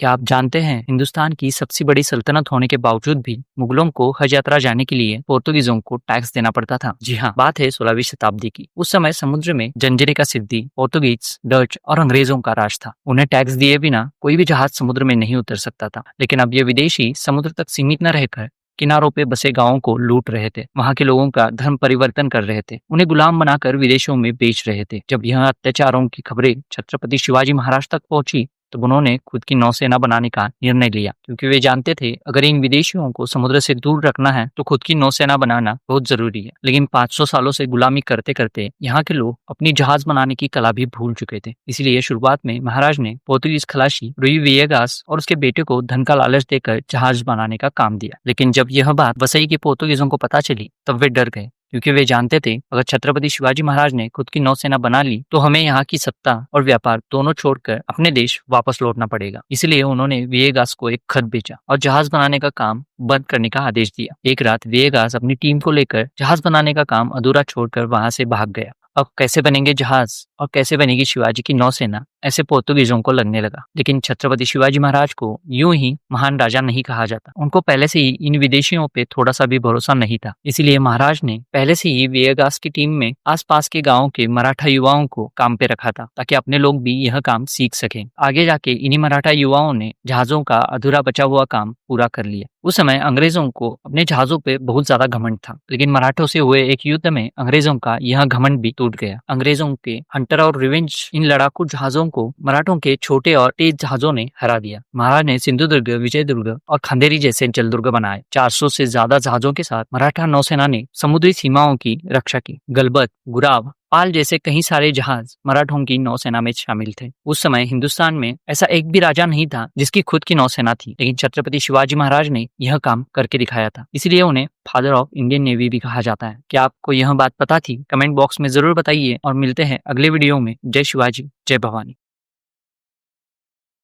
क्या आप जानते हैं हिंदुस्तान की सबसे बड़ी सल्तनत होने के बावजूद भी मुगलों को हज यात्रा जाने के लिए पोर्तुगीजों को टैक्स देना पड़ता था। जी हाँ, बात है 16वीं शताब्दी की। उस समय समुद्र में जंजीरे का सिद्धि पोर्तुगीज, डच और अंग्रेजों का राज था। उन्हें टैक्स दिए बिना कोई भी जहाज समुद्र में नहीं उतर सकता था। लेकिन अब ये विदेशी समुद्र तक सीमित न रहकर किनारों पे बसे गांवों को लूट रहे थे, वहां के लोगों का धर्म परिवर्तन कर रहे थे, उन्हें गुलाम बनाकर विदेशों में बेच रहे थे। जब यह अत्याचारों की खबरें छत्रपति शिवाजी महाराज तक पहुंची तो उन्होंने खुद की नौसेना बनाने का निर्णय लिया, क्योंकि वे जानते थे अगर इन विदेशियों को समुद्र से दूर रखना है तो खुद की नौसेना बनाना बहुत जरूरी है। लेकिन 500 सालों से गुलामी करते करते यहाँ के लोग अपनी जहाज बनाने की कला भी भूल चुके थे। इसलिए शुरुआत में महाराज ने पोर्तुगीज खलासी रुई वियेगास और उसके बेटे को धन का लालच देकर जहाज बनाने का काम दिया। लेकिन जब यह बात वसई के पोर्तुगीजों को पता चली तब वे डर गए, क्योंकि वे जानते थे अगर छत्रपति शिवाजी महाराज ने खुद की नौसेना बना ली तो हमें यहाँ की सत्ता और व्यापार दोनों छोड़कर अपने देश वापस लौटना पड़ेगा। इसलिए उन्होंने वियेगास को एक खत भेजा और जहाज बनाने का काम बंद करने का आदेश दिया। एक रात वियेगास अपनी टीम को लेकर जहाज बनाने का काम अधूरा छोड़कर वहां से भाग गया। अब कैसे बनेंगे जहाज और कैसे बनेगी शिवाजी की नौसेना, ऐसे पोर्तुगीजों को लगने लगा। लेकिन छत्रपति शिवाजी महाराज को यूं ही महान राजा नहीं कहा जाता। उनको पहले से ही इन विदेशियों पे थोड़ा सा भी भरोसा नहीं था। इसीलिए महाराज ने पहले से ही वियेगास की टीम में आसपास के गांवों के मराठा युवाओं को काम पे रखा था, ताकि अपने लोग भी यह काम सीख सकें। आगे जाके इन्हीं मराठा युवाओं ने जहाजों का अधूरा बचा हुआ काम पूरा कर लिया। उस समय अंग्रेजों को अपने जहाजों पे बहुत ज्यादा घमंड था, लेकिन मराठों से हुए एक युद्ध में अंग्रेजों का यह घमंड भी टूट गया। अंग्रेजों के हंटर और रिवेंज इन लड़ाकू जहाजों को मराठों के छोटे और तेज जहाजों ने हरा दिया। महाराज ने सिंधुदुर्ग, विजयदुर्ग और खंदेरी जैसे जलदुर्ग बनाए। 400 से ज्यादा जहाजों के साथ मराठा नौसेना ने समुद्री सीमाओं की रक्षा की। गलबत, गुराब, पाल जैसे कई सारे जहाज मराठों की नौसेना में शामिल थे। उस समय हिंदुस्तान में ऐसा एक भी राजा नहीं था जिसकी खुद की नौसेना थी, लेकिन छत्रपति शिवाजी महाराज ने यह काम करके दिखाया था। इसलिए उन्हें फादर ऑफ इंडियन नेवी भी कहा जाता है। क्या आपको यह बात पता थी? कमेंट बॉक्स में जरूर बताइए और मिलते हैं अगले वीडियो में। जय शिवाजी, जय भवानी।